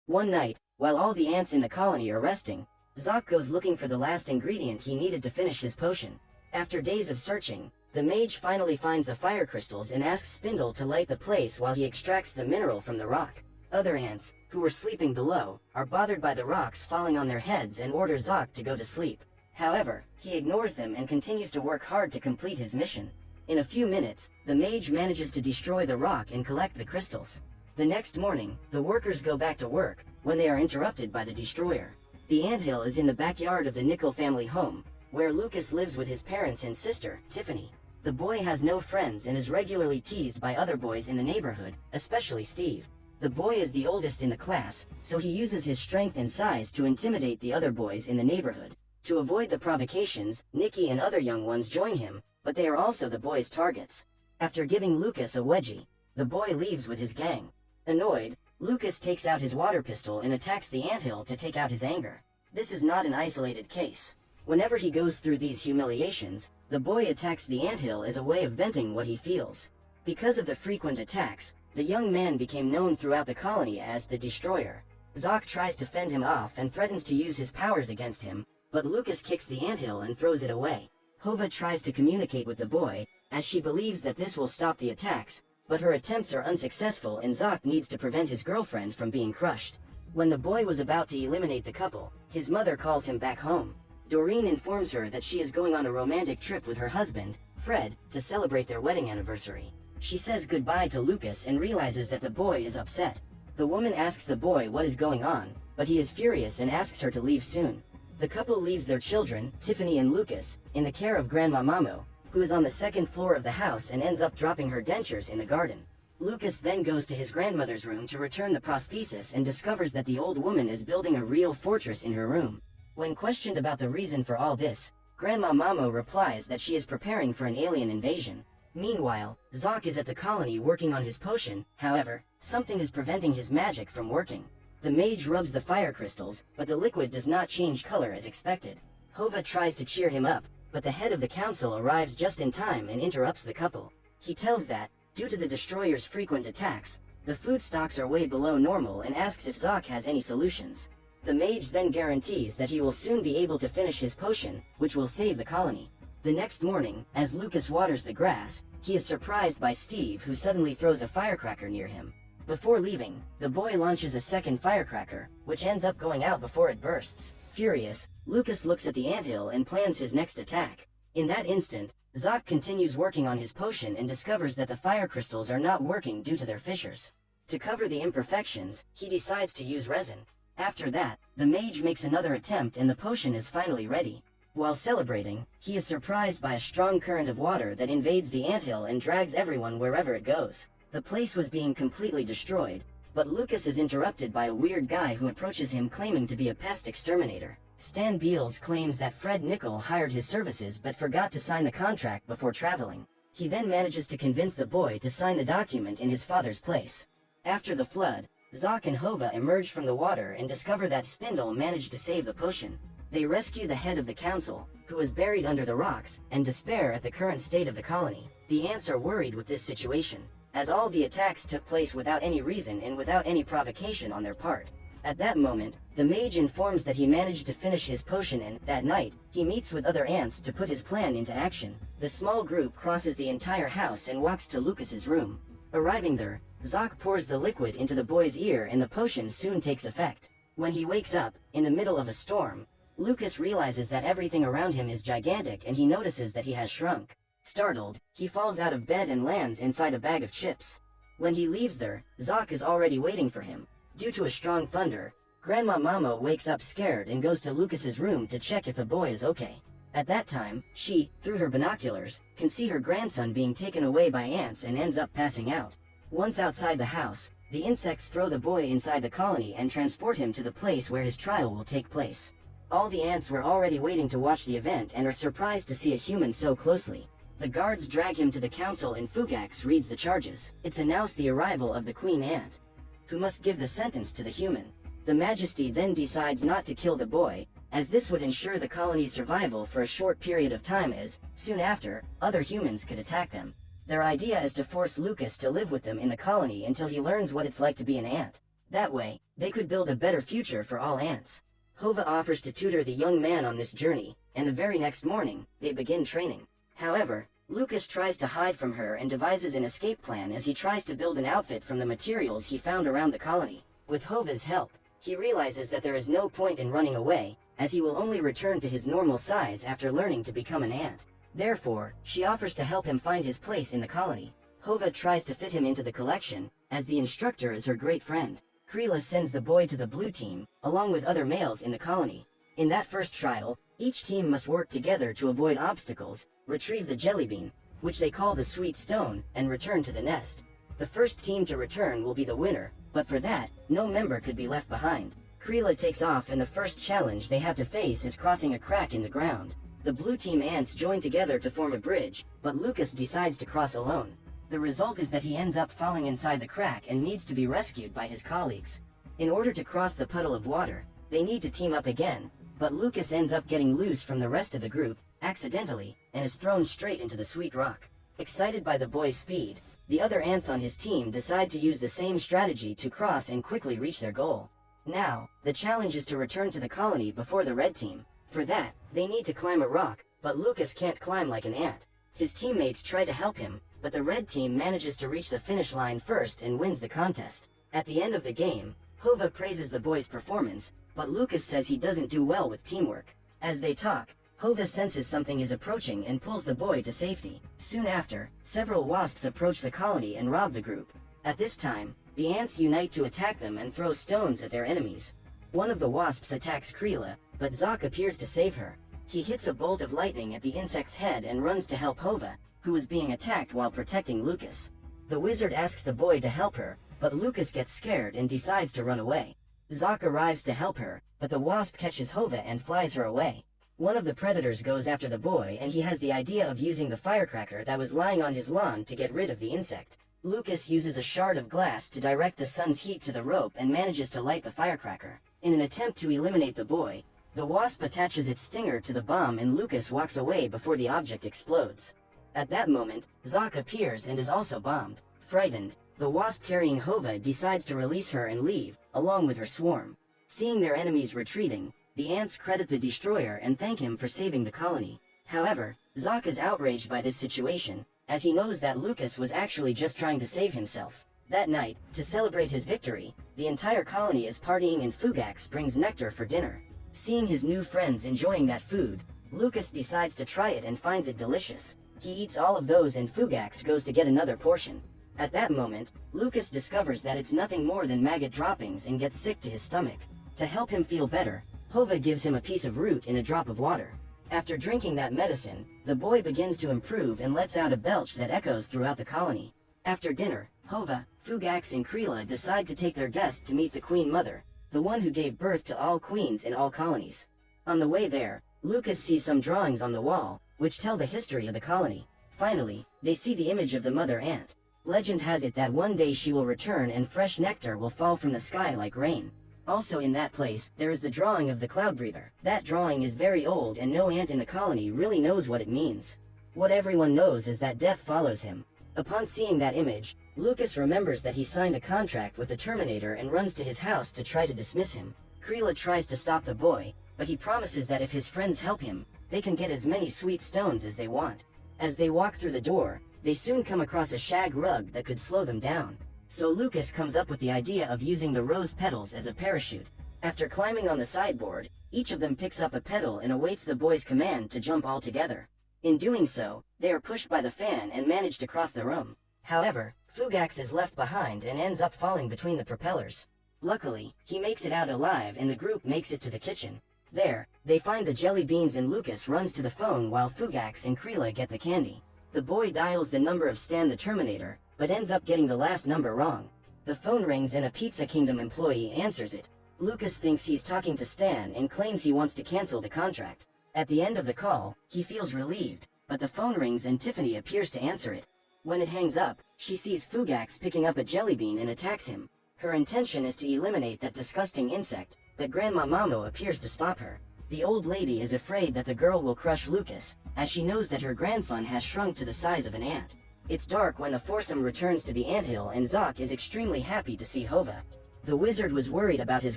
One night, while all the ants in the colony are resting, Zoc goes looking for the last ingredient he needed to finish his potion. After days of searching, the mage finally finds the fire crystals and asks Spindle to light the place while he extracts the mineral from the rock. Other ants, who were sleeping below, are bothered by the rocks falling on their heads and order Zoc to go to sleep. However, he ignores them and continues to work hard to complete his mission. In a few minutes, the mage manages to destroy the rock and collect the crystals. The next morning, the workers go back to work, when they are interrupted by the destroyer. The anthill is in the backyard of the Nickel family home, where Lucas lives with his parents and sister, Tiffany. The boy has no friends and is regularly teased by other boys in the neighborhood, especially Steve. The boy is the oldest in the class, so he uses his strength and size to intimidate the other boys in the neighborhood. To avoid the provocations, Nikki and other young ones join him, but they are also the boy's targets. After giving Lucas a wedgie, the boy leaves with his gang. Annoyed, Lucas takes out his water pistol and attacks the anthill to take out his anger. This is not an isolated case. Whenever he goes through these humiliations, the boy attacks the anthill as a way of venting what he feels. Because of the frequent attacks, the young man became known throughout the colony as the Destroyer. Zoc tries to fend him off and threatens to use his powers against him, but Lucas kicks the anthill and throws it away. Hova tries to communicate with the boy, as she believes that this will stop the attacks, but her attempts are unsuccessful and Zoc needs to prevent his girlfriend from being crushed. When the boy was about to eliminate the couple, his mother calls him back home. Doreen informs her that she is going on a romantic trip with her husband, Fred, to celebrate their wedding anniversary. She says goodbye to Lucas and realizes that the boy is upset. The woman asks the boy what is going on, but he is furious and asks her to leave soon. The couple leaves their children, Tiffany and Lucas, in the care of Grandma Mamo, who is on the second floor of the house and ends up dropping her dentures in the garden. Lucas then goes to his grandmother's room to return the prosthesis and discovers that the old woman is building a real fortress in her room. When questioned about the reason for all this, Grandma Mamo replies that she is preparing for an alien invasion. Meanwhile, Zoc is at the colony working on his potion. However, something is preventing his magic from working. The mage rubs the fire crystals, but the liquid does not change color as expected. Hova tries to cheer him up, but the head of the council arrives just in time and interrupts the couple. He tells that, due to the Destroyer's frequent attacks, the food stocks are way below normal and asks if Zoc has any solutions. The mage then guarantees that he will soon be able to finish his potion, which will save the colony. The next morning, as Lucas waters the grass, he is surprised by Steve, who suddenly throws a firecracker near him. Before leaving, the boy launches a second firecracker, which ends up going out before it bursts. Furious, Lucas looks at the anthill and plans his next attack. In that instant, Zoc continues working on his potion and discovers that the fire crystals are not working due to their fissures. To cover the imperfections, he decides to use resin. After that, the mage makes another attempt and the potion is finally ready. While celebrating, he is surprised by a strong current of water that invades the anthill and drags everyone wherever it goes. The place was being completely destroyed, but Lucas is interrupted by a weird guy who approaches him claiming to be a pest exterminator. Stan Beals claims that Fred Nickel hired his services but forgot to sign the contract before traveling. He then manages to convince the boy to sign the document in his father's place. After the flood, Zoc and Hova emerge from the water and discover that Spindle managed to save the potion. They rescue the head of the council, who is buried under the rocks, and despair at the current state of the colony. The ants are worried with this situation, as all the attacks took place without any reason and without any provocation on their part. At that moment, the mage informs that he managed to finish his potion and, that night, he meets with other ants to put his plan into action. The small group crosses the entire house and walks to Lucas's room. Arriving there, Zoc pours the liquid into the boy's ear and the potion soon takes effect. When he wakes up, in the middle of a storm, Lucas realizes that everything around him is gigantic and he notices that he has shrunk. Startled, he falls out of bed and lands inside a bag of chips. When he leaves there, Zoc is already waiting for him. Due to a strong thunder, Grandma Mamo wakes up scared and goes to Lucas's room to check if the boy is okay. At that time, she, through her binoculars, can see her grandson being taken away by ants and ends up passing out. Once outside the house, the insects throw the boy inside the colony and transport him to the place where his trial will take place. All the ants were already waiting to watch the event and are surprised to see a human so closely. The guards drag him to the council and Fugax reads the charges. It's announced the arrival of the Queen Ant, who must give the sentence to the human. The Majesty then decides not to kill the boy, as this would ensure the colony's survival for a short period of time as, soon after, other humans could attack them. Their idea is to force Lucas to live with them in the colony until he learns what it's like to be an ant. That way, they could build a better future for all ants. Hova offers to tutor the young man on this journey, and the very next morning, they begin training. However, Lucas tries to hide from her and devises an escape plan as he tries to build an outfit from the materials he found around the colony. With Hova's help, he realizes that there is no point in running away, as he will only return to his normal size after learning to become an ant. Therefore, she offers to help him find his place in the colony. Hova tries to fit him into the collection, as the instructor is her great friend. Krila sends the boy to the blue team, along with other males in the colony. In that first trial, each team must work together to avoid obstacles, retrieve the jelly bean, which they call the sweet stone, and return to the nest. The first team to return will be the winner, but for that, no member could be left behind. Krila takes off and the first challenge they have to face is crossing a crack in the ground. The blue team ants join together to form a bridge, but Lucas decides to cross alone. The result is that he ends up falling inside the crack and needs to be rescued by his colleagues. In order to cross the puddle of water, they need to team up again, but Lucas ends up getting loose from the rest of the group, accidentally, and is thrown straight into the sweet rock. Excited by the boy's speed, the other ants on his team decide to use the same strategy to cross and quickly reach their goal. Now, the challenge is to return to the colony before the red team. For that, they need to climb a rock, but Lucas can't climb like an ant. His teammates try to help him, but the red team manages to reach the finish line first and wins the contest. At the end of the game, Hova praises the boy's performance, but Lucas says he doesn't do well with teamwork. As they talk, Hova senses something is approaching and pulls the boy to safety. Soon after, several wasps approach the colony and rob the group. At this time, the ants unite to attack them and throw stones at their enemies. One of the wasps attacks Krila, but Zoc appears to save her. He hits a bolt of lightning at the insect's head and runs to help Hova, who is being attacked while protecting Lucas. The wizard asks the boy to help her, but Lucas gets scared and decides to run away. Zoc arrives to help her, but the wasp catches Hova and flies her away. One of the predators goes after the boy and he has the idea of using the firecracker that was lying on his lawn to get rid of the insect. Lucas uses a shard of glass to direct the sun's heat to the rope and manages to light the firecracker. In an attempt to eliminate the boy, the wasp attaches its stinger to the bomb and Lucas walks away before the object explodes. At that moment, Zoc appears and is also bombed. Frightened, the wasp carrying Hova decides to release her and leave, along with her swarm. Seeing their enemies retreating, the ants credit the destroyer and thank him for saving the colony. However, Zoc is outraged by this situation, as he knows that Lucas was actually just trying to save himself. That night, to celebrate his victory, the entire colony is partying and Fugax brings nectar for dinner. Seeing his new friends enjoying that food, Lucas decides to try it and finds it delicious. He eats all of those and Fugax goes to get another portion. At that moment, Lucas discovers that it's nothing more than maggot droppings and gets sick to his stomach. To help him feel better, Hova gives him a piece of root in a drop of water. After drinking that medicine, the boy begins to improve and lets out a belch that echoes throughout the colony. After dinner, Hova, Fugax and Krila decide to take their guest to meet the Queen Mother, the one who gave birth to all queens in all colonies. On the way there, Lucas sees some drawings on the wall, which tell the history of the colony. Finally, they see the image of the mother ant. Legend has it that one day she will return and fresh nectar will fall from the sky like rain. Also in that place, there is the drawing of the cloud breather. That drawing is very old and no ant in the colony really knows what it means. What everyone knows is that death follows him. Upon seeing that image, Lucas remembers that he signed a contract with the Terminator and runs to his house to try to dismiss him. Krila tries to stop the boy, but he promises that if his friends help him, they can get as many sweet stones as they want. As they walk through the door, they soon come across a shag rug that could slow them down. So Lucas comes up with the idea of using the rose petals as a parachute. After climbing on the sideboard, each of them picks up a petal and awaits the boy's command to jump all together. In doing so, they are pushed by the fan and manage to cross the room. However, Fugax is left behind and ends up falling between the propellers. Luckily, he makes it out alive and the group makes it to the kitchen. There, they find the jelly beans and Lucas runs to the phone while Fugax and Krila get the candy. The boy dials the number of Stan the Terminator, but ends up getting the last number wrong. The phone rings and a Pizza Kingdom employee answers it. Lucas thinks he's talking to Stan and claims he wants to cancel the contract. At the end of the call, he feels relieved, but the phone rings and Tiffany appears to answer it. When it hangs up, she sees Fugax picking up a jelly bean and attacks him. Her intention is to eliminate that disgusting insect, but Grandma Mamo appears to stop her. The old lady is afraid that the girl will crush Lucas, as she knows that her grandson has shrunk to the size of an ant. It's dark when the foursome returns to the anthill and Zoc is extremely happy to see Hova. The wizard was worried about his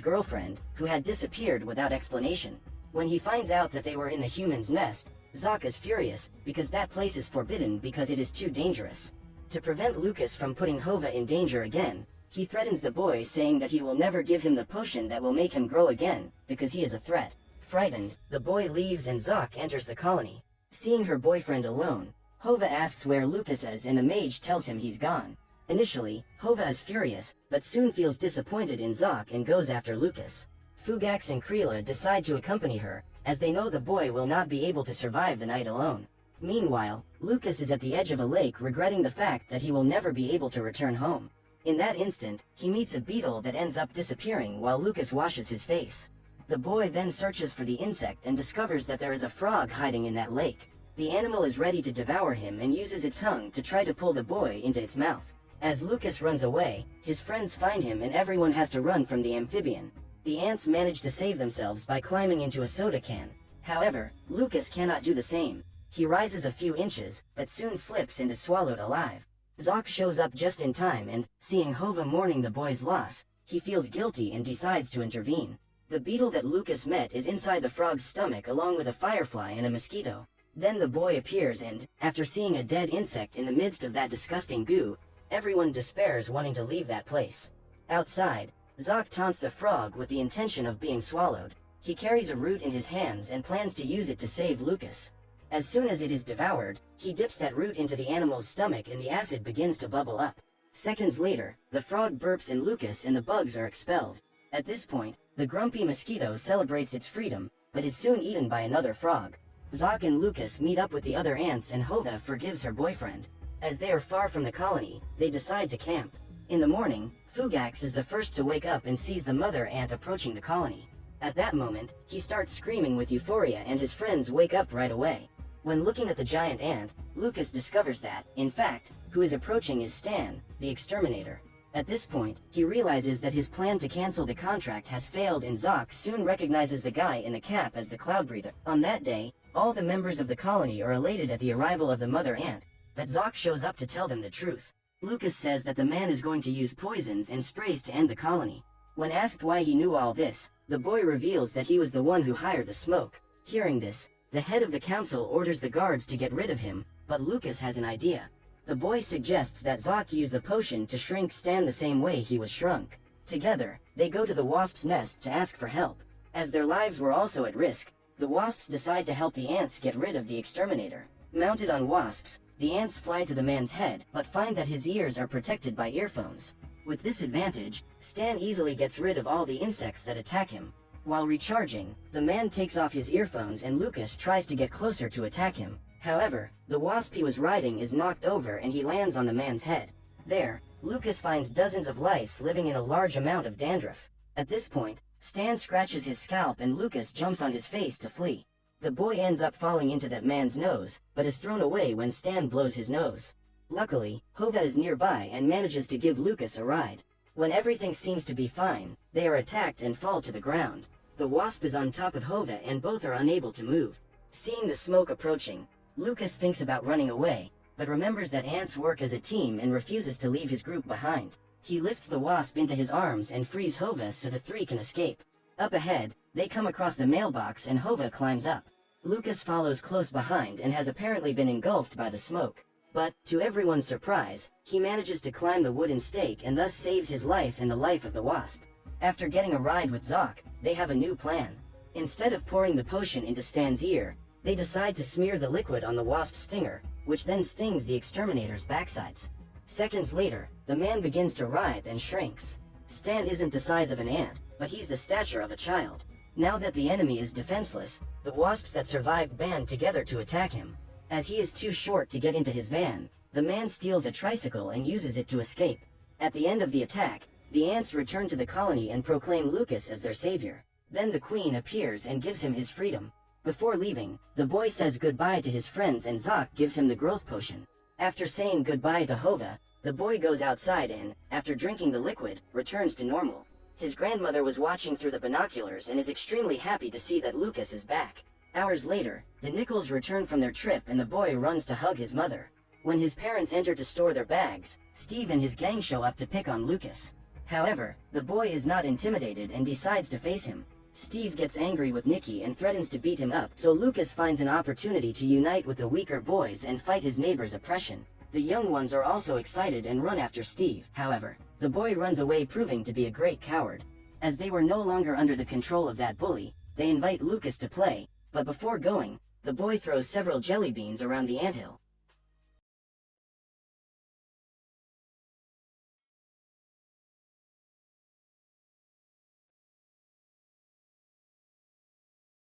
girlfriend, who had disappeared without explanation. When he finds out that they were in the human's nest, Zoc is furious, because that place is forbidden because it is too dangerous. To prevent Lucas from putting Hova in danger again, he threatens the boy, saying that he will never give him the potion that will make him grow again, because he is a threat. Frightened, the boy leaves and Zoc enters the colony. Seeing her boyfriend alone, Hova asks where Lucas is and the mage tells him he's gone. Initially, Hova is furious, but soon feels disappointed in Zoc and goes after Lucas. Fugax and Krila decide to accompany her, as they know the boy will not be able to survive the night alone. Meanwhile, Lucas is at the edge of a lake regretting the fact that he will never be able to return home. In that instant, he meets a beetle that ends up disappearing while Lucas washes his face. The boy then searches for the insect and discovers that there is a frog hiding in that lake. The animal is ready to devour him and uses its tongue to try to pull the boy into its mouth. As Lucas runs away, his friends find him and everyone has to run from the amphibian. The ants manage to save themselves by climbing into a soda can. However, Lucas cannot do the same. He rises a few inches, but soon slips and is swallowed alive. Zoc shows up just in time and, seeing Hova mourning the boy's loss, he feels guilty and decides to intervene. The beetle that Lucas met is inside the frog's stomach along with a firefly and a mosquito. Then the boy appears and, after seeing a dead insect in the midst of that disgusting goo, everyone despairs, wanting to leave that place. Outside, Zoc taunts the frog with the intention of being swallowed. He carries a root in his hands and plans to use it to save Lucas. As soon as it is devoured, he dips that root into the animal's stomach and the acid begins to bubble up. Seconds later, the frog burps in Lucas and the bugs are expelled. At this point, the grumpy mosquito celebrates its freedom, but is soon eaten by another frog. Zoc and Lucas meet up with the other ants and Hova forgives her boyfriend. As they are far from the colony, they decide to camp. In the morning, Fugax is the first to wake up and sees the mother ant approaching the colony. At that moment, he starts screaming with euphoria and his friends wake up right away. When looking at the giant ant, Lucas discovers that, in fact, who is approaching is Stan, the exterminator. At this point, he realizes that his plan to cancel the contract has failed and Zoc soon recognizes the guy in the cap as the cloud breather. On that day, all the members of the colony are elated at the arrival of the mother ant, but Zoc shows up to tell them the truth. Lucas says that the man is going to use poisons and sprays to end the colony. When asked why he knew all this, the boy reveals that he was the one who hired the smoke. Hearing this, the head of the council orders the guards to get rid of him, but Lucas has an idea. The boy suggests that Zoc use the potion to shrink Stan the same way he was shrunk. Together, they go to the wasp's nest to ask for help. As their lives were also at risk, the wasps decide to help the ants get rid of the exterminator. Mounted on wasps, the ants fly to the man's head but find that his ears are protected by earphones. With this advantage, Stan easily gets rid of all the insects that attack him. While recharging, the man takes off his earphones and Lucas tries to get closer to attack him. However, the wasp he was riding is knocked over and he lands on the man's head. There, Lucas finds dozens of lice living in a large amount of dandruff. At this point, Stan scratches his scalp and Lucas jumps on his face to flee. The boy ends up falling into that man's nose, but is thrown away when Stan blows his nose. Luckily, Hova is nearby and manages to give Lucas a ride. When everything seems to be fine, they are attacked and fall to the ground. The wasp is on top of Hova and both are unable to move. Seeing the smoke approaching, Lucas thinks about running away, but remembers that ants work as a team and refuses to leave his group behind. He lifts the wasp into his arms and frees Hova so the three can escape. Up ahead, they come across the mailbox and Hova climbs up. Lucas follows close behind and has apparently been engulfed by the smoke. But, to everyone's surprise, he manages to climb the wooden stake and thus saves his life and the life of the wasp. After getting a ride with Zoc, they have a new plan. Instead of pouring the potion into Stan's ear, they decide to smear the liquid on the wasp's stinger, which then stings the exterminator's backsides. Seconds later, the man begins to writhe and shrinks. Stan isn't the size of an ant, but he's the stature of a child. Now that the enemy is defenseless, the wasps that survived band together to attack him. As he is too short to get into his van, the man steals a tricycle and uses it to escape. At the end of the attack, the ants return to the colony and proclaim Lucas as their savior. Then the queen appears and gives him his freedom. Before leaving, the boy says goodbye to his friends and Zoc gives him the growth potion. After saying goodbye to Hova, the boy goes outside and, after drinking the liquid, returns to normal. His grandmother was watching through the binoculars and is extremely happy to see that Lucas is back. Hours later, the Nichols return from their trip and the boy runs to hug his mother. When his parents enter to store their bags, Steve and his gang show up to pick on Lucas. However, the boy is not intimidated and decides to face him. Steve gets angry with Nicky and threatens to beat him up, so Lucas finds an opportunity to unite with the weaker boys and fight his neighbor's oppression. The young ones are also excited and run after Steve. However, the boy runs away, proving to be a great coward. As they were no longer under the control of that bully, they invite Lucas to play, but before going, the boy throws several jelly beans around the anthill.